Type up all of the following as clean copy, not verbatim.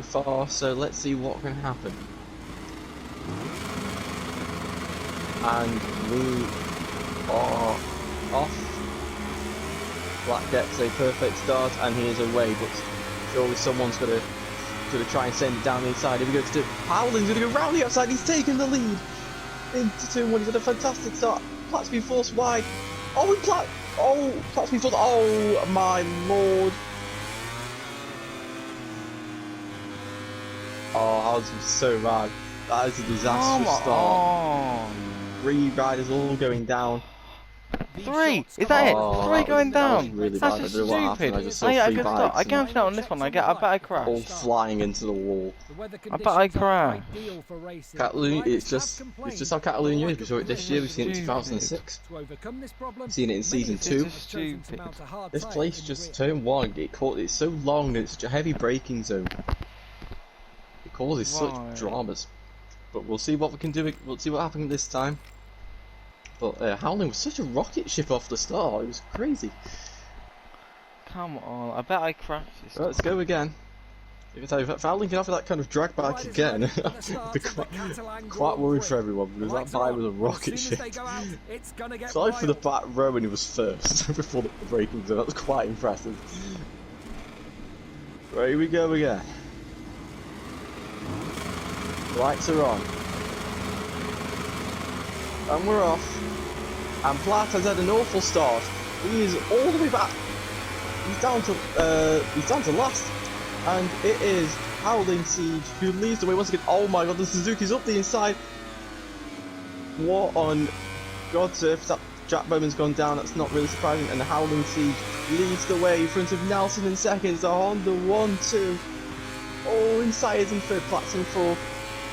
far, so let's see what can happen. And we are off. Black gets a perfect start, and he is away, but surely someone's gonna try and send it down the inside. Here we go to Howland's gonna go round the outside. He's taken the lead into turn one. He's had a fantastic start. Platt's been forced wide. Platt's been forced. Oh my lord. Oh, Howland's been so bad. That is a disastrous start. 3 riders all going down. 3! Is that it? 3 going down? Really That's bad. just I don't know what happened. I stupid. just saw I get a 3 good start. bikes I cancelled out on this one. I bet I crash. all flying into the wall. I bet I crash. Catalunya, it's just how Catalunya is. We saw it this year. We've seen it in 2006. We've seen it in season 2. Stupid. This place just turn 1. It's so long and it's such a heavy braking zone. It causes such dramas. But we'll see what we can do. We'll see what happens this time. But Howling was such a rocket ship off the start. It was crazy. Come on, I bet I crashed this. Let's go again. If Howling can have that kind of drag back again, I'd be quite worried for everyone, because that bike was a rocket ship. Sorry for the back row when he was first before the braking zone. That was quite impressive. Right, here we go again. Lights are on. And we're off. And Platt has had an awful start. He is all the way back. He's down to last. And it is Howling Siege who leads the way once again. Oh my god, the Suzuki's up the inside. What on God's earth? That Jack Bowman's gone down. That's not really surprising. And the Howling Siege leads the way in front of Nelson in seconds. The Honda 1-2. All inside is in third, Platt's in fourth.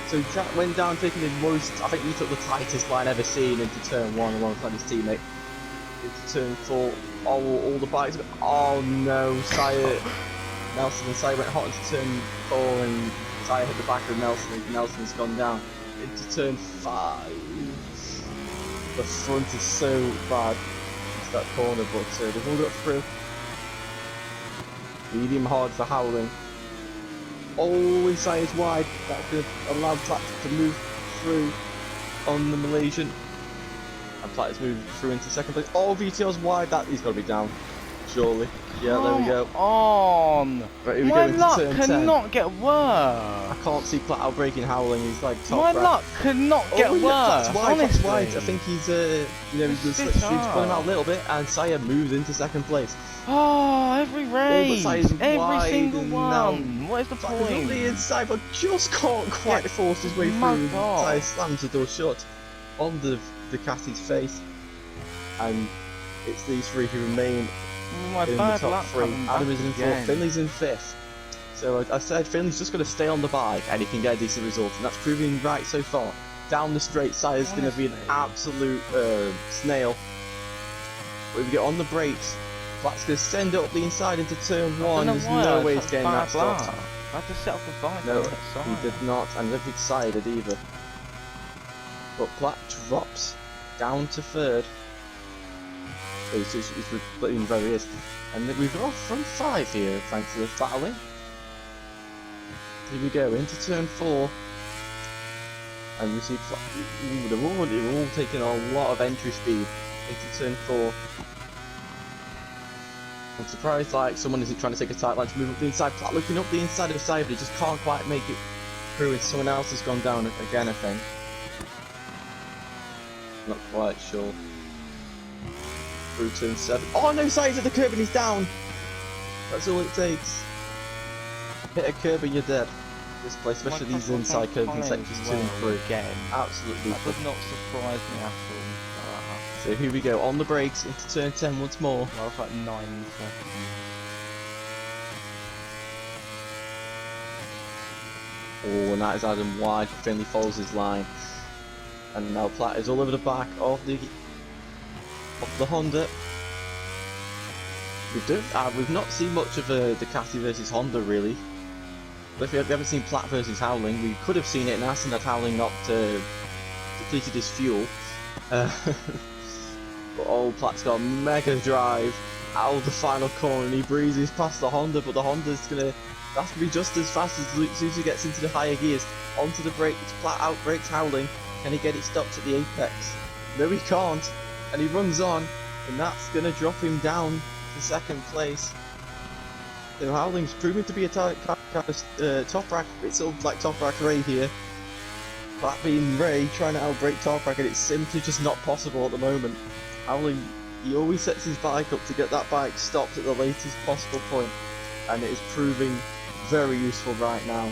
So Jack went down taking the most, I think he took the tightest line ever seen into turn 1 alongside his teammate. Into turn 4, all the bikes, oh no, Nelson and Sire went hot into turn 4 and Sire hit the back of Nelson and Nelson's gone down. Into turn 5. The front is so bad into that corner, but they've all got through. Medium hard for Howling. Always size wide, that could allow Platt to move through on the Malaysian. And Platt has moved through into second place. Oh, VTL's wide, that he's got to be down, surely. Yeah, there we go. On. Right, here we My go luck turn cannot 10. get worse. I can't see Platt outbreaking Howling. He's like top My brass. luck cannot get worse. Platt's wide, honestly. Platt's wide. I think he's he's pulling him out a little bit, and Sire moves into second place. Oh, every race, every single one. What is the point? He's on the inside, but just can't quite force his way through. Sire slams the door shut on the Ducati's face, and it's these 3 who remain in the top 3. Adam is in 4th, Finley's in 5th. So I said Finley's just going to stay on the bike and he can get a decent result, and that's proving right so far. Down the straight, Sire's going to be an absolute snail. But if we get on the brakes, Platt's going to send it up the inside into turn 1. There's no way he's getting that start. I had to set up the bike. No, he did not, and I don't think Sire did either. But Platt drops down to 3rd. He's splitting where he is. And we've got front 5 here, thanks to this battling. Here we go, into turn 4. And we see they're all taking a lot of entry speed into turn 4. I'm surprised like someone isn't trying to take a tight line to move up the inside. Platt looking up the inside of Sire, but he just can't quite make it through, and someone else has gone down again, I think. Not quite sure. Through turn 7. Oh no, Sire's at the curb and he's down! That's all it takes. Hit a curb and you're dead. This place, especially these inside curbs in sectors 2 and 3. Again. Absolutely. That does not surprise me at all. So here we go, on the brakes, into turn 10 once more. Well, it's like 9 seconds. Oh, and that is Adam wide. Finley follows his line. And now Platt is all over the back of the Honda. We've not seen much of a Ducati versus Honda really. But if we haven't seen Platt versus Howling, we could have seen it in Aston that Howling not depleted his fuel. But oh, Platt's got a mega drive out of the final corner and he breezes past the Honda, but the Honda's gonna That's going to be just as fast as soon as he gets into the higher gears. Onto the brake, it's flat out brakes howling. Can he get it stopped at the apex? No, he can't. And he runs on, and that's going to drop him down to second place. So Howling's proving to be a top rack. It's sort of like top rack Ray here. That being Ray trying to outbrake top rack, and it's simply just not possible at the moment. Howling, he always sets his bike up to get that bike stopped at the latest possible point, and it is proving very useful right now.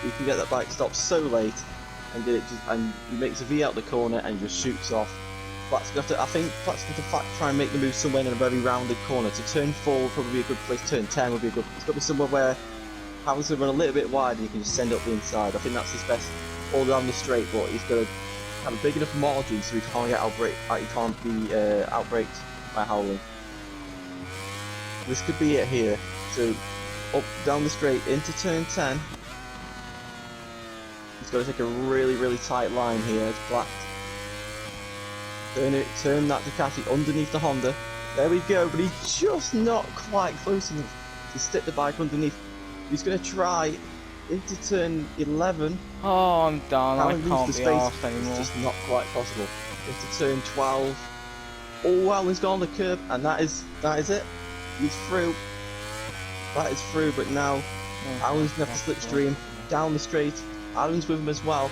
He can get that bike stopped so late, and get it and he makes a V out the corner and just shoots off. Plat's gonna have to, I think Plat's going to try and make the move somewhere in a very rounded corner. So turn 4 would probably be a good place. Turn 10 would be a good. It's got to be somewhere where Howling's going to run a little bit wide and you can just send up the inside. I think that's his best all down the straight, but he's got to have a big enough margin so he can't get he can't be outbraked by Howling. This could be it here. So up down the straight into turn 10. He's got to take a really tight line here. It's Plat. Turn that Ducati underneath the Honda. There we go, but he's just not quite close enough to stick the bike underneath. He's going to try into turn 11. Oh, I'm done. I can't be arsed anymore. It's just not quite possible. Into turn 12. Oh, well, he's gone on the curb, and that is it. He's through. That is through, but now Alan's going to have to slipstream down the straight. Alan's with him as well.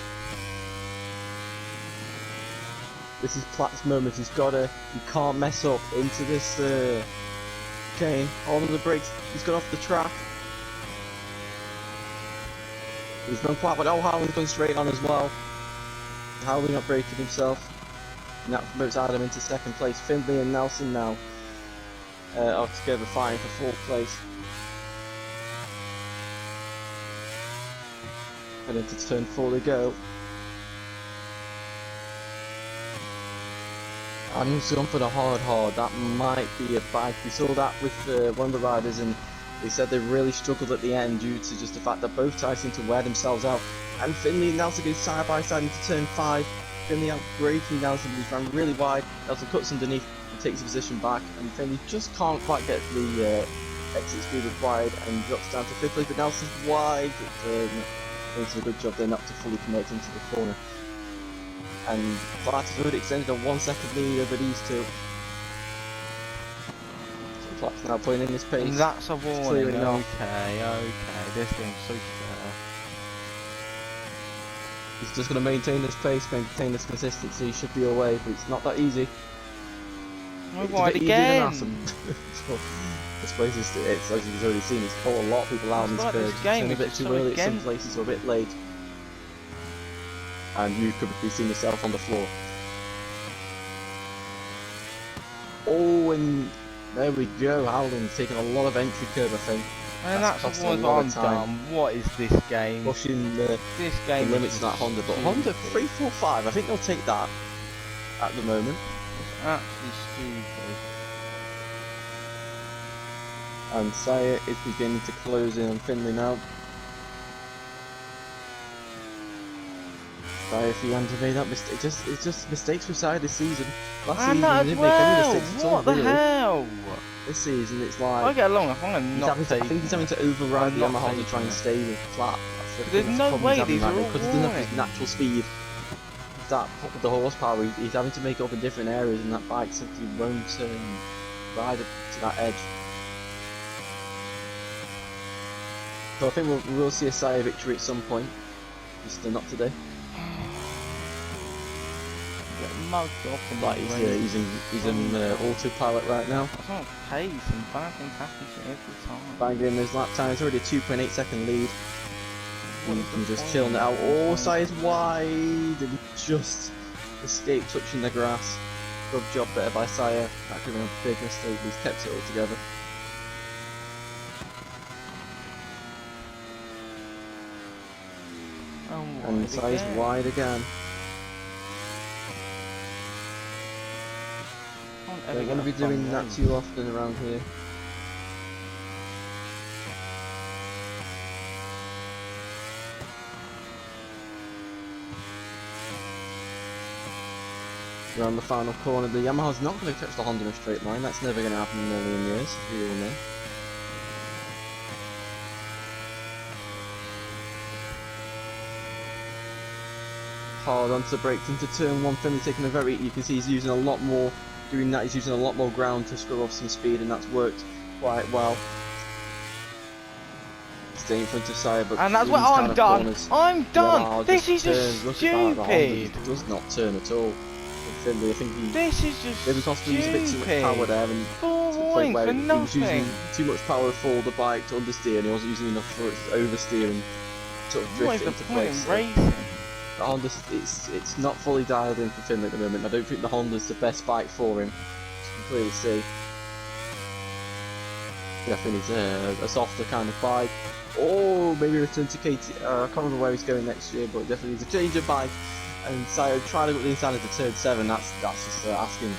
This is Plat's moment. He can't mess up into this chain. Hold on the brakes. He's got off the track. He's done quite well. Oh, Howling's gone straight on as well. Howling not braking himself. And that promotes Adam into second place. Findlay and Nelson now are together fighting for fourth place. And into turn 4 they go. Adam's gone for the hard. That might be a bike. We saw that with one of the riders, and they said they really struggled at the end due to just the fact that both tyres seem to wear themselves out. And Finley and Nelson go side by side into turn 5. Finley out braking Nelson, but he's ran really wide. Nelson cuts underneath and takes his position back, and Finley just can't quite get the exit speed required and drops down to 5th place. But Nelson's wide. Does a good job there not to fully connect into the corner. And Platt has already extended a 1 second lead over these two. So Platt's now putting in his pace. And that's a warning. Okay, this game's so fair. He's just going to maintain this pace, maintain this consistency. He should be away, but it's not that easy. No, wide again. This place is, as you've already seen, it's caught a lot of people out in these curves. It's a bit too early at some places, or a bit late. And you could be seeing yourself on the floor. Oh, and there we go. Howling's taking a lot of entry curve, I think. And that's what I'm done. What is this game? Pushing the limits of that Honda. But Honda 345, I think they'll take that at the moment. It's actually stupid. And Saya is beginning to close in on Finley now. If he hadn't made that mistake, it's just mistakes for Side this season. Last season he didn't make any mistakes at all. What the hell? This season it's like I get along. I think he's having to override the Yamaha to try and stay with Flat. There's no way these are all because he doesn't have his natural speed. That the horsepower, he's having to make it up in different areas, and that bike simply won't ride up to that edge. So I think we'll see a Saya victory at some point. Just not today. Mugged off in like he's in autopilot right now. That's not pace, and bad things happen to him every time. Banging in those lap times, already a 2.8 second lead. And just chilling it out. Oh, Side's wide, and he just escaped touching the grass. Good job there by Saya. That could have been a big mistake, but he's kept it all together. And Saya's wide again. They're going to be doing that too often around here. Around the final corner, the Yamaha's not going to touch the Honda in a straight line. That's never going to happen in a million years, if you all know. hard onto the brakes into turn 1. Finley taking a very, you can see he's using a lot more, doing that, he's using a lot more ground to scrub off some speed, and that's worked quite well. Stay in front of Sire, but and that's where I'm done. I'm done. This is just stupid. It does not turn at all. Finley, I think this is just maybe possibly using a bit too much power there, and 4 points for nothing. He was using too much power for the bike to understeer, and he wasn't using enough for it to oversteer and sort of drift into place. The Honda, it's not fully dialed in for Finley at the moment. I don't think the Honda's the best bike for him. You can clearly see. Yeah, I think it's a softer kind of bike. Oh, maybe return to KT. I can't remember where he's going next year, but definitely needs a change of bike. And Sire trying to go to the inside of the turn 7. That's just asking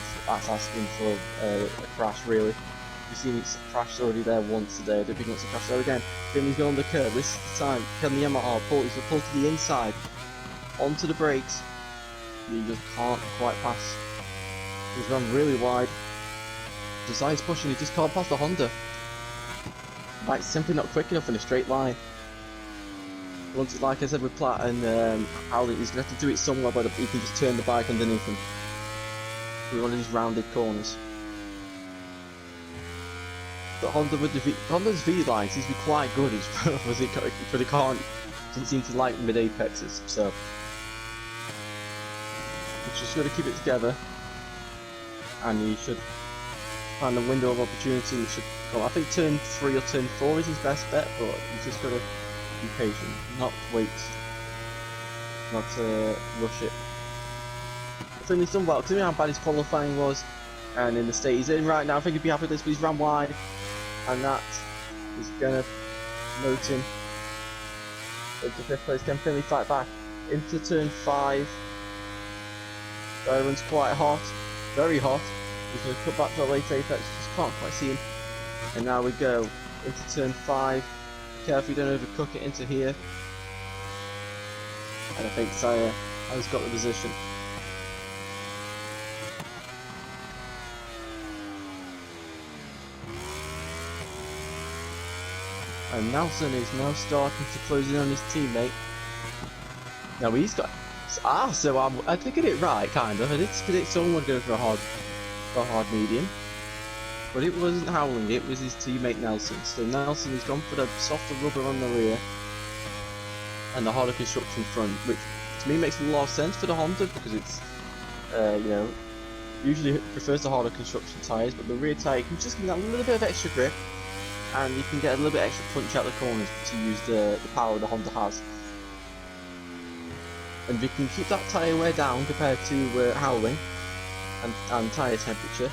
for a crash, really. You've seen it's crashed already there once today. I don't think he wants to crash there again. Finley's going on the curve. This time, can the Yamaha pull? He's pull to the inside, onto the brakes. He just can't quite pass. He's run really wide. The side's pushing. He just can't pass the Honda. The bike's simply not quick enough in a straight line. Once, like I said with Platt and Howley, he's going to have to do it somewhere, but he can just turn the bike underneath him with one of these rounded corners. The Honda with the Honda's V line seems to be quite good, but it doesn't seem to like mid apexes. So he's just got to keep it together, and he should find a window of opportunity. He should. Well, I think turn 3 or turn 4 is his best bet, but he's just got to be patient, not wait, not rush it. I think he's done well, considering how bad his qualifying was, and in the state he's in right now. I think he'd be happy with this, but he's ran wide, and that is going to note him into 5th place. Can Finley fight back into turn 5? Byron's quite hot, very hot. He's going to cut back to the late apex, just can't quite see him. And now we go into turn 5. Careful you don't overcook it into here. And I think Sire has got the position. And Nelson is now starting to close in on his teammate. Now he's got... so I did get it right, kind of. I did predict someone would go for a hard medium. But it wasn't Howling, it was his teammate Nelson. So Nelson has gone for the softer rubber on the rear and the harder construction front, which to me makes a lot of sense for the Honda, because it's, you know, usually prefers the harder construction tyres, but the rear tyre, you can just give that a little bit of extra grip, and you can get a little bit extra punch out the corners to use the power the Honda has. And if you can keep that tyre wear down compared to Howling and tyre temperature,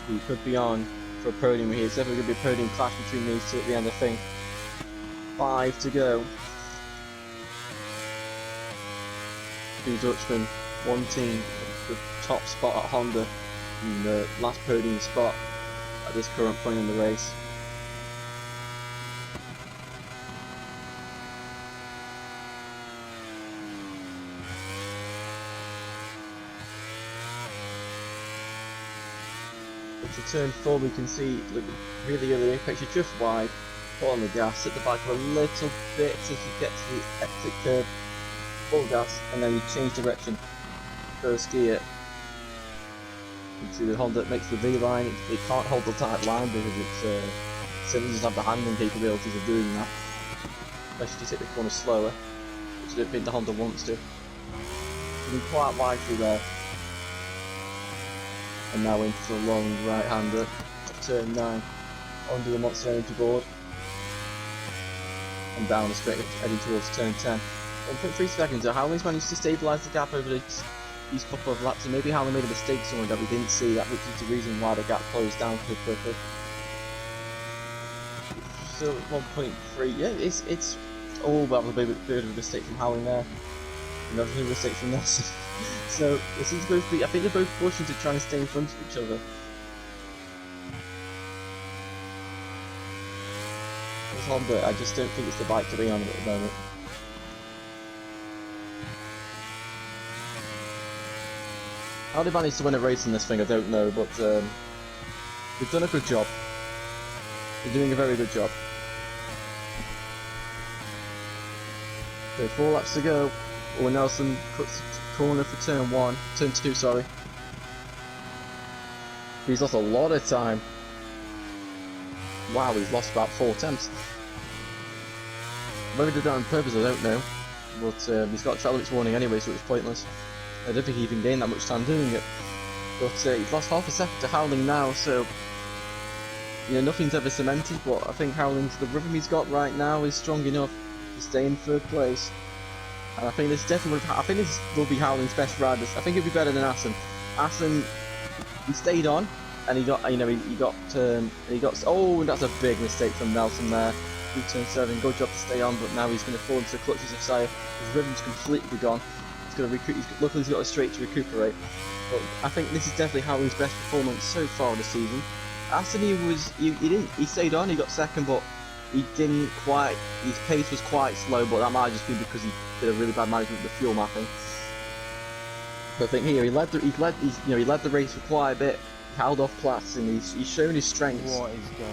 you could be on for a podium here. It's definitely going to be a podium clash between these two at the end, I think. 5 to go. 2 Dutchmen, 1 team, the top spot at Honda, and the last podium spot at this current point in the race. To turn 4, we can see, look, really early apex, you're just wide, put on the gas, hit the bike a little bit as you get to the exit curve, full gas, and then you change direction, first gear. You can see the Honda makes the V line. It can't hold the tight line because it simply doesn't have the handling capabilities of doing that, especially to hit the corner slower, which I don't think the Honda wants to. It's been quite wide through there. And now into the long right-hander of turn 9, onto the Monster Energy board, and down the straight heading towards turn 10. 1.3 seconds. So Howling's managed to stabilise the gap over these couple of laps, and maybe Howling made a mistake somewhere that we didn't see, that which is the reason why the gap closed down so quickly. So 1.3, yeah, it's all about a bit of a mistake from Howling there. Another mistake from Nelson. So this is both I think they're both pushing to try and stay in front of each other. This Honda, I just don't think it's the bike to be on at the moment. How they managed to win a race in this thing, I don't know, but they've done a good job. They're doing a very good job. So 4 laps to go. Owen Nelson cuts corner for turn 2, sorry. He's lost a lot of time. Wow, he's lost about 4 attempts. Whether he did that on purpose, I don't know. But he's got track limits warning anyway, so it's pointless. I don't think he even gained that much time doing it. But he's lost half a second to Howling now, so you know, nothing's ever cemented. But I think Howling's, the rhythm he's got right now is strong enough to stay in 3rd place. And I think this definitely this will be Howling's best ride. I think it'll be better than Assen. Assen, he stayed on, and he got, you know, he got, oh, and that's a big mistake from Nelson there. Through turn 7, good job to stay on, but now he's going to fall into the clutches of Sire. His rhythm's completely gone. He's going to luckily he's got a straight to recuperate. But I think this is definitely Howling's best performance so far this season. Assen, he stayed on, he got 2nd, but he didn't quite, his pace was quite slow, but that might just be because he did a really bad management of the fuel mapping. But I think here he led the race for quite a bit, held off Platts, and he's shown his strengths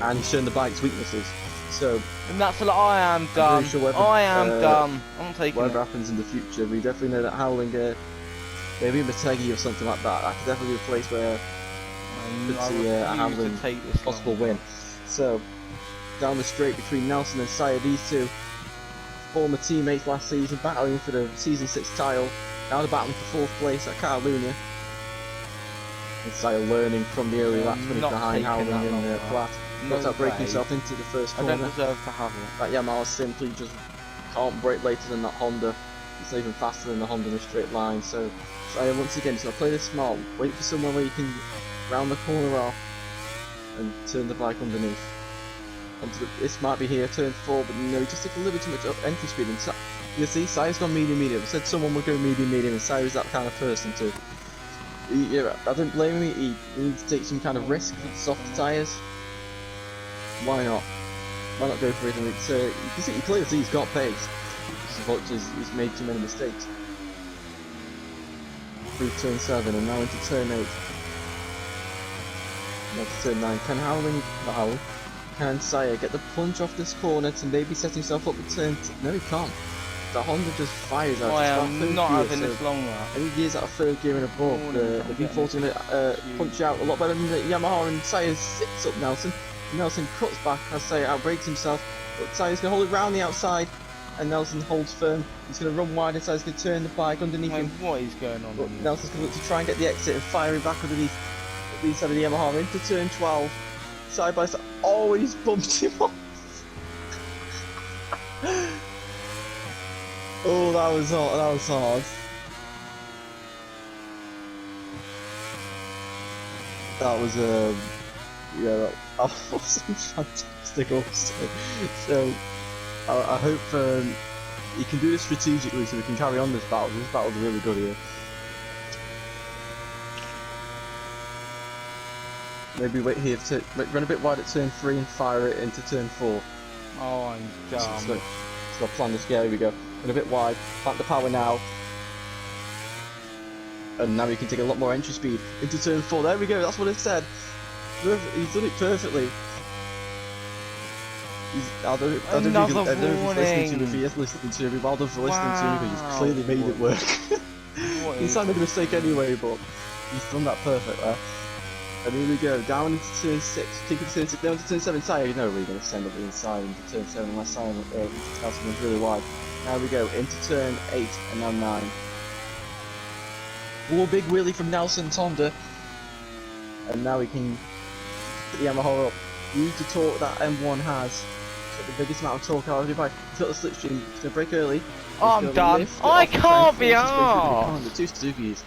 and he's shown the bike's weaknesses. So, and that's what I am done. Sure whether, I am done. I'm taking whatever happens in the future, we definitely know that Howling, maybe Motogp or something like that. That could definitely be a place where we could see a Howling possible win. So, down the straight between Nelson and Sire, these two former teammates last season, battling for the season 6 title. Now they're battling for 4th place at Catalunya. And Sire learning from the early laps when he's behind Howling and Platt. Not to break himself into the first corner. I don't deserve to have it. That Yamaha simply just can't brake later than that Honda. It's not even faster than the Honda in a straight line. So once again, just gotta play this smart. Wait for somewhere where you can round the corner off and turn the bike underneath. This might be here, turn 4, but no, just took a little bit too much entry speed. And you see, Sire's gone medium. I said someone would go medium, and Sire's that kind of person too. I don't blame him. He needs to take some kind of risk with softer tyres. Why not? Why not go for it? And it's, you can clearly see he's got pace. He's made too many mistakes. Through turn 7 and now into turn 8. Now to turn 9. Can can Sire get the punch off this corner to maybe set himself up for turn no, he can't. The Honda just fires out. I am not having this long lap. I think he is at a 3rd gear and above. The V4's going to punch out a lot better than the Yamaha, and Sire sits up Nelson. Nelson cuts back as Sire outbrakes himself, but Sire's going to hold it round the outside, and Nelson holds firm. He's going to run wide, and Sire's going to turn the bike underneath him. What is going on? But Nelson's going to look to try and get the exit and fire him back underneath the side of the Yamaha into turn 12. Side by side. Oh, he's bumped him off. Oh, that was hard. That was hard. That was yeah, that was fantastic also. So I hope he can do this strategically so we can carry on this battle. This battle's really good here. Maybe wait here to run a bit wide at turn 3 and fire it into turn 4. Oh, I'm dumb. So I'll plan this. Yeah, here we go. Run a bit wide, plant the power now. And now we can take a lot more entry speed into turn 4. There we go, that's what it said. He's done it perfectly. I don't know if he's listening to me, if he is listening to me, well done for listening to me, but he's clearly made it work. He's made a mistake anyway, but he's done that perfect there. And here we go, down into turn 6, take it to turn 6, down to turn 7, Sire, you know we're going to send up the inside into turn 7 unless Sire goes really wide. Now we go into turn 8 and now 9. Oh, big wheelie from Nelson's Honda. And now we can put the Yamaha up. Use the torque that M1 has. Get the biggest amount of torque out of your bike. He's got the slipstream, he's going to brake early. Oh, I'm done. I can't be arsed. The two Suzukis.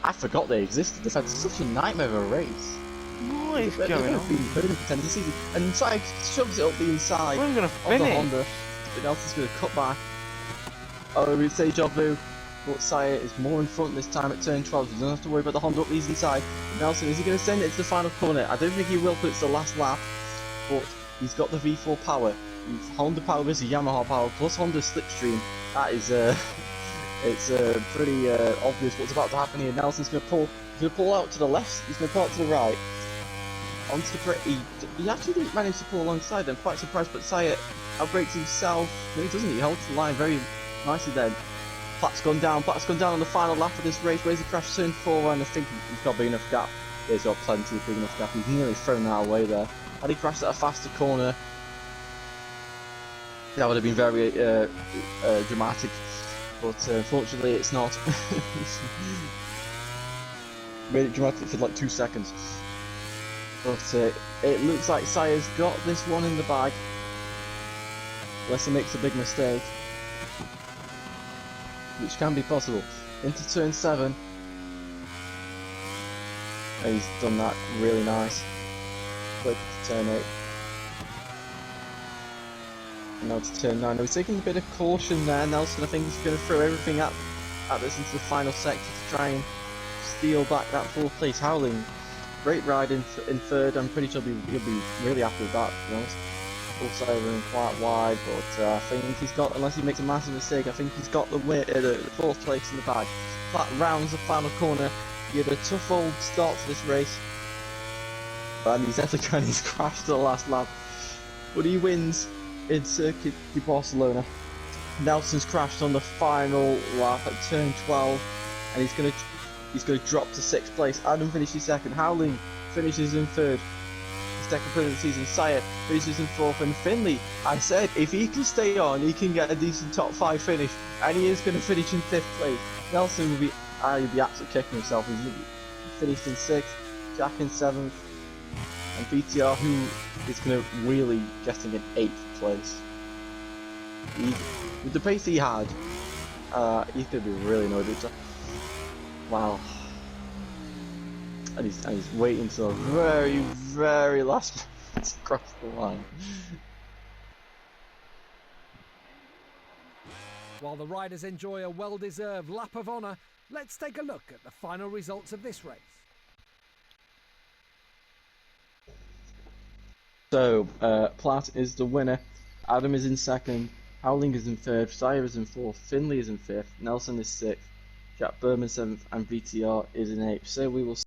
I forgot they existed. They've had such a nightmare of a race. What is going on? Been contenders this season. And Sire shoves it up the inside I'm gonna of the Honda. But Nelson's going to cut back. Oh, we say job vu. But Sire is more in front this time at turn 12, so you don't have to worry about the Honda up these inside. Nelson, is he going to send it to the final corner? I don't think he will, because it's the last lap. But he's got the V4 power. Honda power versus Yamaha power, plus Honda slipstream. That is, it's pretty obvious what's about to happen here. Nelson's going to pull out to the left, he's going to pull out to the right. Onto the brake. He actually didn't manage to pull alongside them, quite surprised, but Sire outbrakes himself. No, he doesn't, he holds the line very nicely then. Platt's gone down on the final lap of this race. Where's he crashed turn 4? And I think he's got a big enough gap. He's got plenty of big enough gap. He's nearly thrown that away there. Had he crashed at a faster corner, that would have been very dramatic. But unfortunately, it's not. Made it dramatic for like 2 seconds. But it looks like Sire's got this one in the bag. Unless he makes a big mistake. Which can be possible. Into turn 7. And he's done that really nice. Quick to turn 8. And now to turn 9. Now he's taking a bit of caution there. Nelson, I think, is going to throw everything at this into the final sector to try and steal back that 4th place. Howling, great ride in 3rd. I'm pretty sure he'll be really happy with that, to be honest. Also running quite wide, but I think he's got, unless he makes a massive mistake, I think he's got the 4th place in the bag. Platt rounds the final corner. He had a tough old start to this race, and he's definitely he's crashed the last lap, but he wins in Circuit de Barcelona. Nelson's crashed on the final lap at turn 12, and he's gonna drop to 6th place. Adam finishes 2nd. Howling finishes in 3rd. Second point of the season. Sire finishes in 4th, and Finley, I said if he can stay on, he can get a decent top 5 finish, and he is going to finish in 5th place. Nelson will be, he'll be absolutely kicking himself. He's finished in 6th, Jack in 7th, and VTR, who is going to really getting in 8th place. With the pace he had, he's going to be really annoyed with it. Wow. And he's waiting till the very, very last minute to cross the line. While the riders enjoy a well-deserved lap of honour, let's take a look at the final results of this race. So, Platt is the winner, Adam is in 2nd, Howling is in 3rd, Sire is in 4th, Finley is in 5th, Nelson is 6th, Jack Berman 7th, and VTR is in 8th. So we will